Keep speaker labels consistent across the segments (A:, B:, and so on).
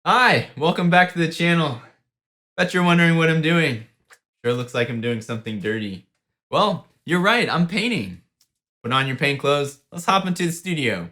A: Hi, welcome back to the channel. Bet you're wondering what I'm doing. Sure looks like I'm doing something dirty. Well, you're right, I'm painting. Put on your paint clothes, let's hop into the studio.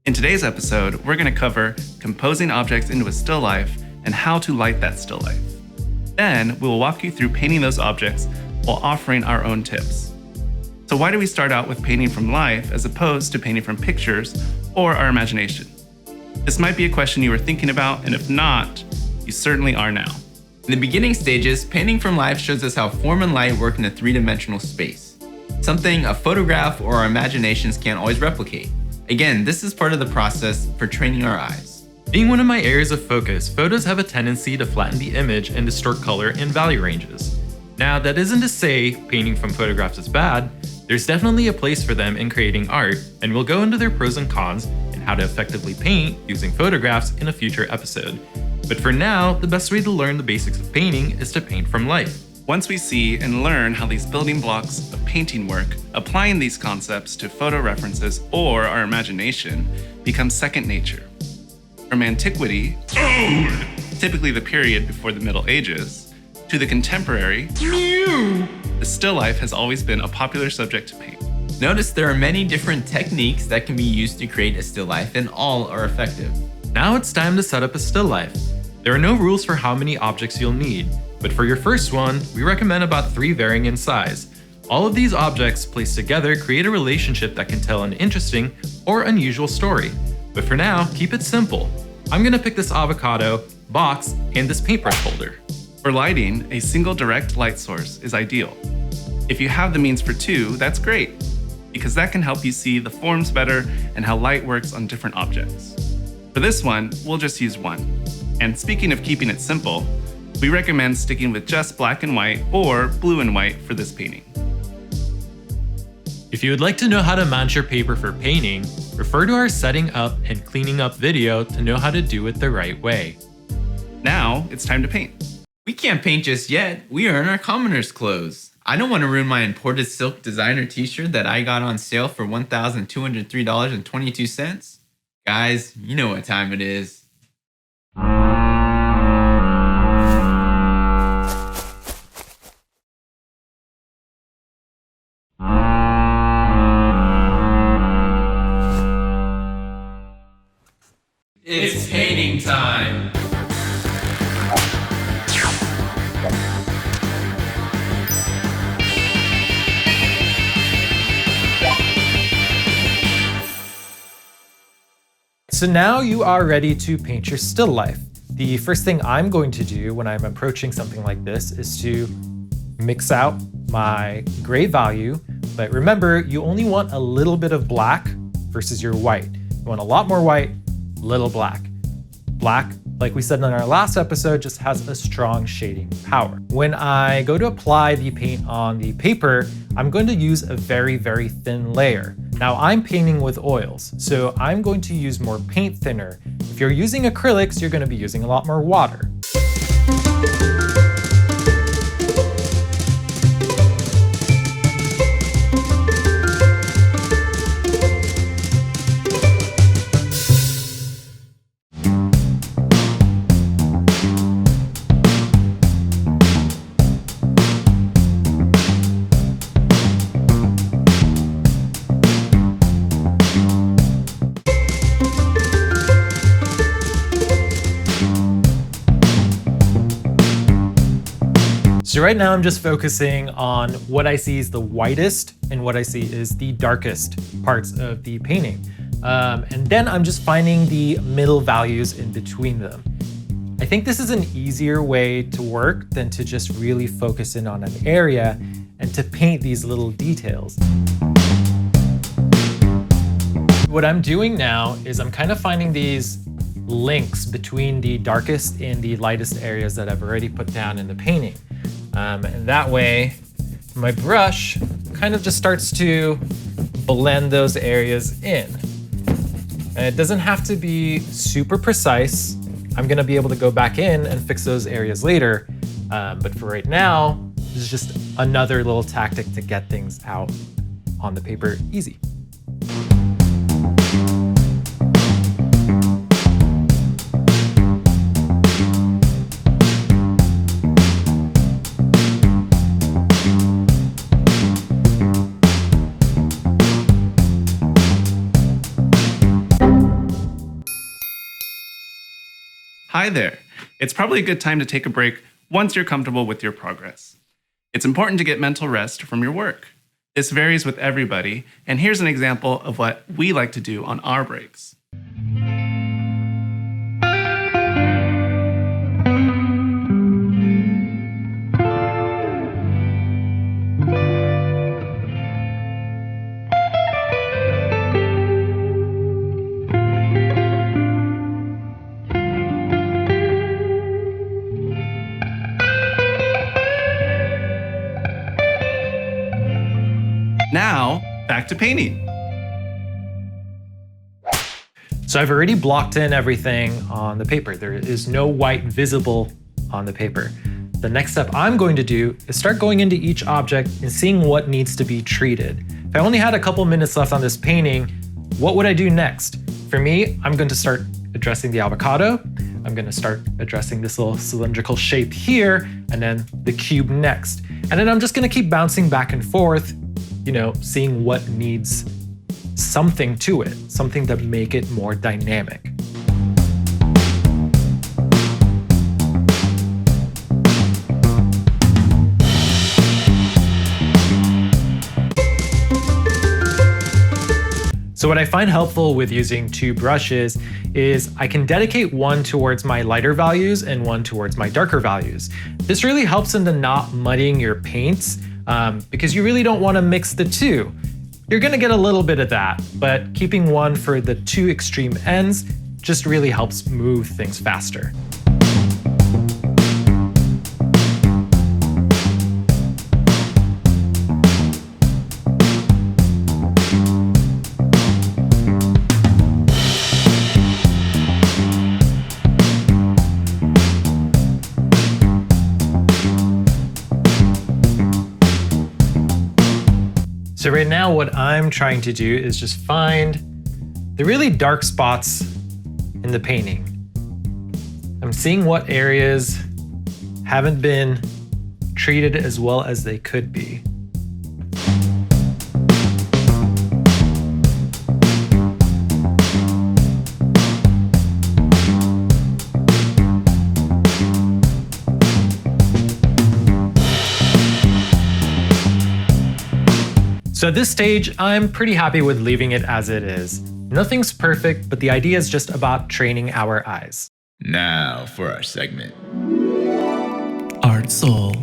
B: In today's episode, we're going to cover composing objects into a still life and how to light that still life. Then, we will walk you through painting those objects while offering our own tips. So why do we start out with painting from life as opposed to painting from pictures or our imagination? This might be a question you were thinking about, and if not, you certainly are now.
A: In the beginning stages, painting from life shows us how form and light work in a three-dimensional space. Something a photograph or our imaginations can't always replicate. Again, this is part of the process for training our eyes.
C: Being one of my areas of focus, photos have a tendency to flatten the image and distort color and value ranges. Now, that isn't to say painting from photographs is bad. There's definitely a place for them in creating art, and we'll go into their pros and cons and how to effectively paint using photographs in a future episode. But for now, the best way to learn the basics of painting is to paint from life.
B: Once we see and learn how these building blocks of painting work, applying these concepts to photo references or our imagination becomes second nature. From antiquity, typically the period before the Middle Ages, to the contemporary, the still life has always been a popular subject to paint.
A: Notice there are many different techniques that can be used to create a still life, and all are effective.
C: Now it's time to set up a still life. There are no rules for how many objects you'll need, but for your first one, we recommend about 3 varying in size. All of these objects placed together create a relationship that can tell an interesting or unusual story. But for now, keep it simple. I'm gonna pick this avocado, box, and this paintbrush holder.
B: For lighting, a single direct light source is ideal. If you have the means for 2, that's great, because that can help you see the forms better and how light works on different objects. For this one, we'll just use 1. And speaking of keeping it simple, we recommend sticking with just black and white or blue and white for this painting.
C: If you would like to know how to mount your paper for painting, refer to our setting up and cleaning up video to know how to do it the right way.
B: Now, it's time to paint.
A: We can't paint just yet, we are in our commoner's clothes. I don't want to ruin my imported silk designer t-shirt that I got on sale for $1,203.22. Guys, you know what time it is. It's painting time!
D: So now you are ready to paint your still life. The first thing I'm going to do when I'm approaching something like this is to mix out my gray value. But remember, you only want a little bit of black versus your white. You want a lot more white, little black. Black, like we said in our last episode, just has a strong shading power. When I go to apply the paint on the paper, I'm going to use a very, very thin layer. Now I'm painting with oils, so I'm going to use more paint thinner. If you're using acrylics, you're going to be using a lot more water. So right now I'm just focusing on what I see is the whitest and what I see is the darkest parts of the painting. And then I'm just finding the middle values in between them. I think this is an easier way to work than to just really focus in on an area and to paint these little details. What I'm doing now is I'm kind of finding these links between the darkest and the lightest areas that I've already put down in the painting. And that way, my brush kind of just starts to blend those areas in. And it doesn't have to be super precise. I'm gonna be able to go back in and fix those areas later. But for right now, this is just another little tactic to get things out on the paper easy.
B: Hi there. It's probably a good time to take a break once you're comfortable with your progress. It's important to get mental rest from your work. This varies with everybody, and here's an example of what we like to do on our breaks. Now, back to painting.
D: So I've already blocked in everything on the paper. There is no white visible on the paper. The next step I'm going to do is start going into each object and seeing what needs to be treated. If I only had a couple minutes left on this painting, what would I do next? For me, I'm going to start addressing the avocado. I'm going to start addressing this little cylindrical shape here, and then the cube next. And then I'm just going to keep bouncing back and forth, seeing what needs something to it, something to make it more dynamic. So what I find helpful with using two brushes is I can dedicate one towards my lighter values and one towards my darker values. This really helps into not muddying your paints because you really don't want to mix the two. You're going to get a little bit of that, but keeping one for the two extreme ends just really helps move things faster. So right now what I'm trying to do is just find the really dark spots in the painting. I'm seeing what areas haven't been treated as well as they could be. So at this stage, I'm pretty happy with leaving it as it is. Nothing's perfect, but the idea is just about training our eyes.
A: Now for our segment.
B: Art Soul.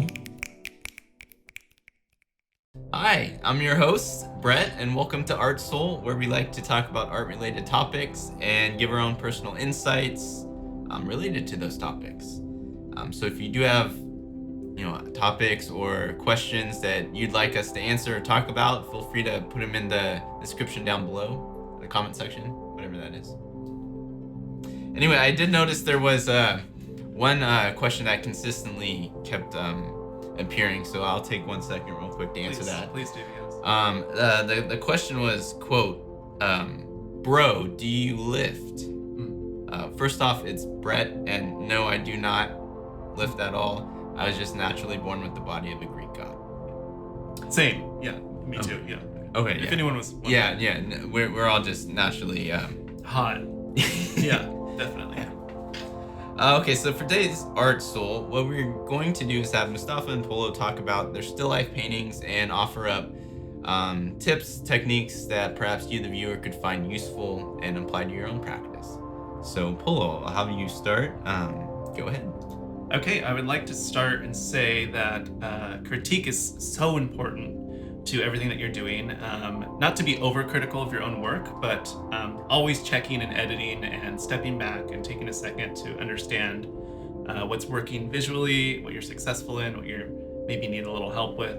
A: Hi, I'm your host, Brett, and welcome to Art Soul, where we like to talk about art-related topics and give our own personal insights related to those topics. So if you do have topics or questions that you'd like us to answer or talk about, feel free to put them in the description down below, the comment section, whatever that is. Anyway, I did notice there was one question that consistently kept appearing, so I'll take 1 second real quick to answer that.
B: Please do, yes.
A: The question was, quote, bro, do you lift? First off, it's Brett, and no, I do not lift at all. I was just naturally born with the body of a Greek god.
B: Same. Yeah. Me too. Yeah.
A: Okay.
B: If anyone was.
A: Yeah. We're all just naturally
B: hot. Yeah. Definitely.
A: Okay. So for today's Art Soul, what we're going to do is have Mustafa and Polo talk about their still life paintings and offer up tips, techniques that perhaps you, the viewer, could find useful and apply to your own practice. So Polo, I'll have you start. Go ahead.
B: Okay, I would like to start and say that critique is so important to everything that you're doing. Not to be overcritical of your own work, but always checking and editing and stepping back and taking a second to understand what's working visually, what you're successful in, what you maybe need a little help with.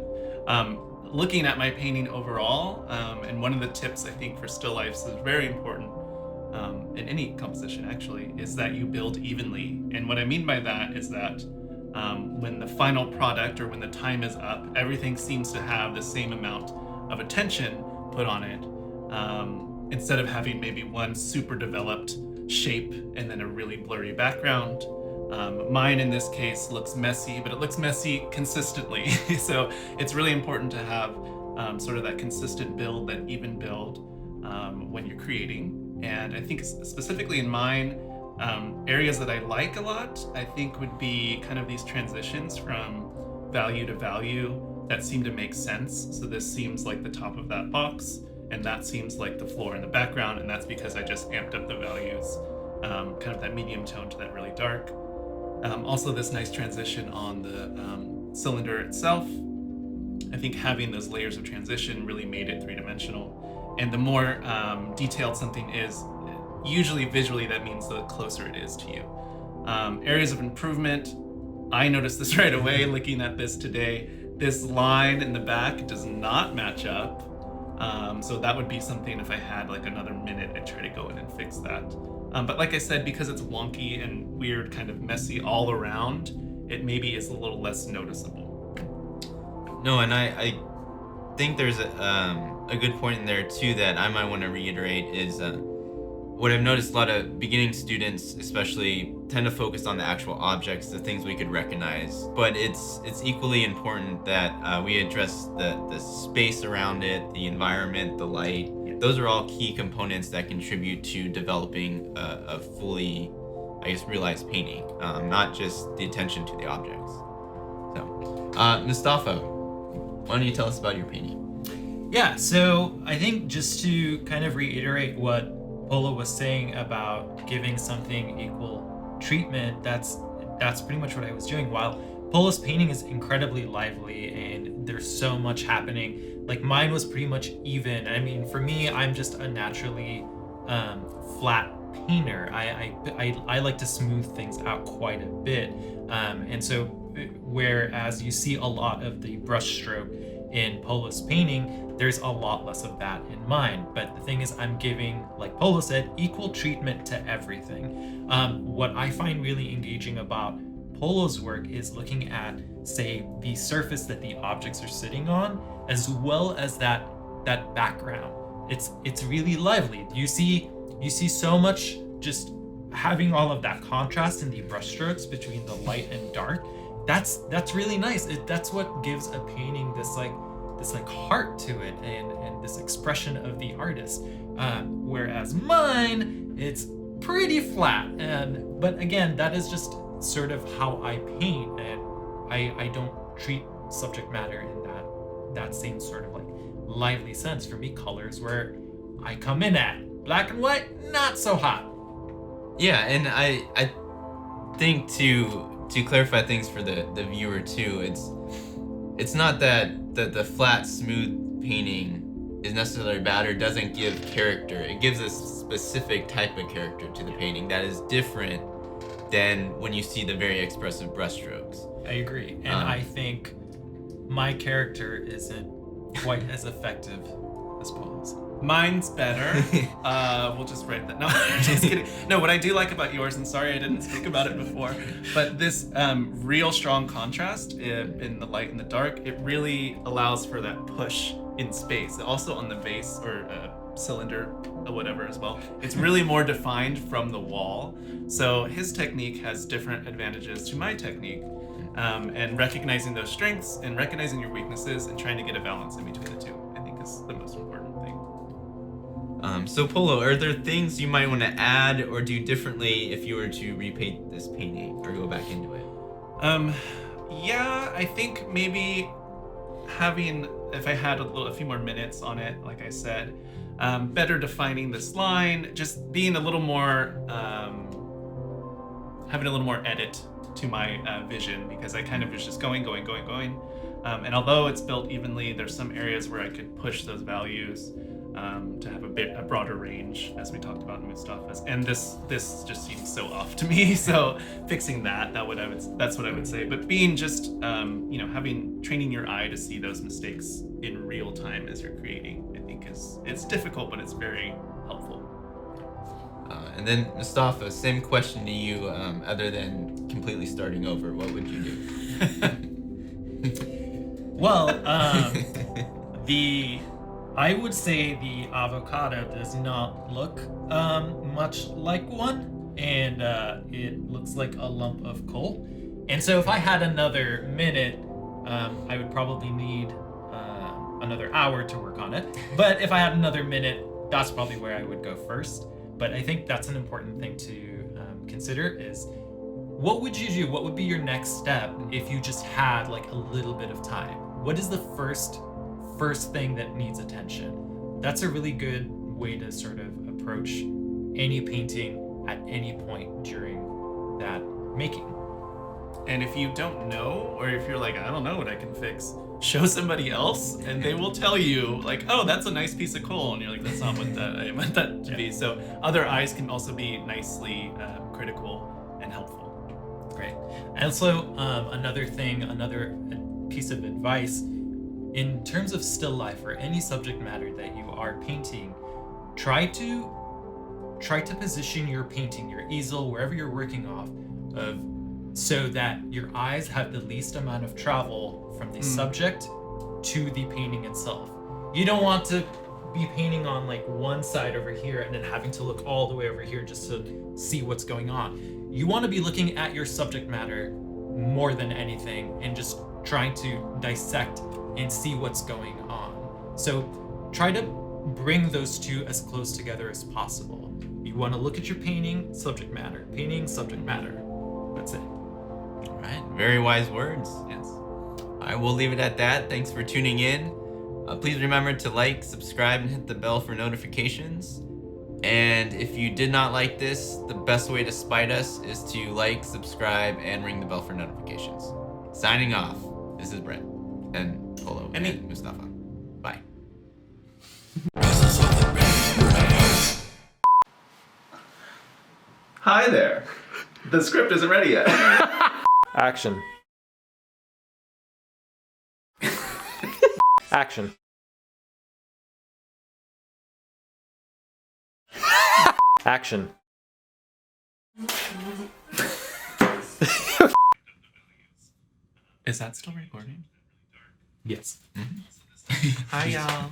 B: Looking at my painting overall, and one of the tips I think for still lifes is very important in any composition actually, is that you build evenly. And what I mean by that is that when the final product or when the time is up, everything seems to have the same amount of attention put on it, instead of having maybe one super developed shape and then a really blurry background. Mine in this case looks messy, but it looks messy consistently. So it's really important to have sort of that consistent build, that even build when you're creating. And I think specifically in mine, areas that I like a lot, I think would be kind of these transitions from value to value that seem to make sense. So this seems like the top of that box, and that seems like the floor in the background, and that's because I just amped up the values, kind of that medium tone to that really dark. Also this nice transition on the cylinder itself. I think having those layers of transition really made it three-dimensional. And the more detailed something is, usually visually, that means the closer it is to you. Areas of improvement, I noticed this right away looking at this today. This line in the back does not match up. So that would be something, if I had like another minute, I'd try to go in and fix that. But like I said, because it's wonky and weird, kind of messy all around, it maybe is a little less noticeable.
A: No, and I think there's a good point in there too that I might want to reiterate is what I've noticed a lot of beginning students especially tend to focus on the actual objects, the things we could recognize, but it's equally important that we address the space around it, the environment, the light. Those are all key components that contribute to developing a fully, I guess, realized painting, not just the attention to the objects. So, Mustafa, why don't you tell us about your painting?
D: Yeah, so I think just to kind of reiterate what Polo was saying about giving something equal treatment, that's pretty much what I was doing. While Polo's painting is incredibly lively and there's so much happening, like mine was pretty much even. I mean, for me, I'm just a naturally flat painter. I like to smooth things out quite a bit, and so whereas you see a lot of the brushstroke in Polo's painting, there's a lot less of that in mine. But the thing is, I'm giving, like Polo said, equal treatment to everything. What I find really engaging about Polo's work is looking at, say, the surface that the objects are sitting on, as well as that background. It's really lively. You see so much, just having all of that contrast in the brushstrokes between the light and dark. That's really nice. That's what gives a painting this heart to it and this expression of the artist. Whereas mine, it's pretty flat. But again, that is just sort of how I paint, and I don't treat subject matter in that same sort of like lively sense. For me, colors where I come in at. Black and white, not so hot.
A: Yeah, and I think to clarify things for the viewer too, it's not that the flat, smooth painting is necessarily bad or doesn't give character. It gives a specific type of character to the painting that is different than when you see the very expressive brushstrokes.
D: I agree, and I think my character isn't quite as effective as Polo's.
B: Mine's better. We'll just write that. No, just kidding. No, what I do like about yours, and sorry I didn't speak about it before, but this real strong contrast in the light and the dark, it really allows for that push in space. Also on the base or cylinder or whatever as well. It's really more defined from the wall. So his technique has different advantages to my technique. And recognizing those strengths and recognizing your weaknesses and trying to get a balance in between the two, I think is the most important thing.
A: So Polo, are there things you might want to add or do differently if you were to repaint this painting or go back into it?
B: Yeah, I think maybe if I had a few more minutes on it, like I said, better defining this line, just being a little more, having a little more edit to my vision, because I kind of was just going. And although it's built evenly, there's some areas where I could push those values to have a broader range, as we talked about in Mustafa's. And this just seems so off to me. So fixing that's what I would say. But being just training your eye to see those mistakes in real time as you're creating, I think it's difficult, but it's very helpful.
A: And then Mustafa, same question to you. Other than completely starting over, what would you do?
E: Well, I would say the avocado does not look much like one, and it looks like a lump of coal. And so if I had another minute, I would probably need another hour to work on it. But if I had another minute, that's probably where I would go first. But I think that's an important thing to consider is, what would you do? What would be your next step if you just had like a little bit of time? What is the first thing that needs attention? That's a really good way to sort of approach any painting at any point during that making.
B: And if you don't know, or if you're like, I don't know what I can fix, show somebody else and they will tell you like, oh, that's a nice piece of coal. And you're like, that's not what I meant that to be. So other eyes can also be nicely critical and helpful.
E: Great. And so another piece of advice, in terms of still life or any subject matter that you are painting, try to position your painting, your easel, wherever you're working off of, so that your eyes have the least amount of travel from the subject to the painting itself. You don't want to be painting on like one side over here and then having to look all the way over here just to see what's going on. You want to be looking at your subject matter more than anything and just trying to dissect and see what's going on. So try to bring those two as close together as possible. You want to look at your painting, subject matter. Painting, subject matter. That's it.
A: All right, very wise words.
B: Yes.
A: All right, we'll leave it at that. Thanks for tuning in. Please remember to like, subscribe, and hit the bell for notifications. And if you did not like this, the best way to spite us is to like, subscribe, and ring the bell for notifications. Signing off, this is Brett, and Polo, and Mustafa. Bye.
B: Hi there. The script isn't ready yet.
D: Action. Action. Action.
B: Is that still recording?
E: Yes.
B: Hi, y'all.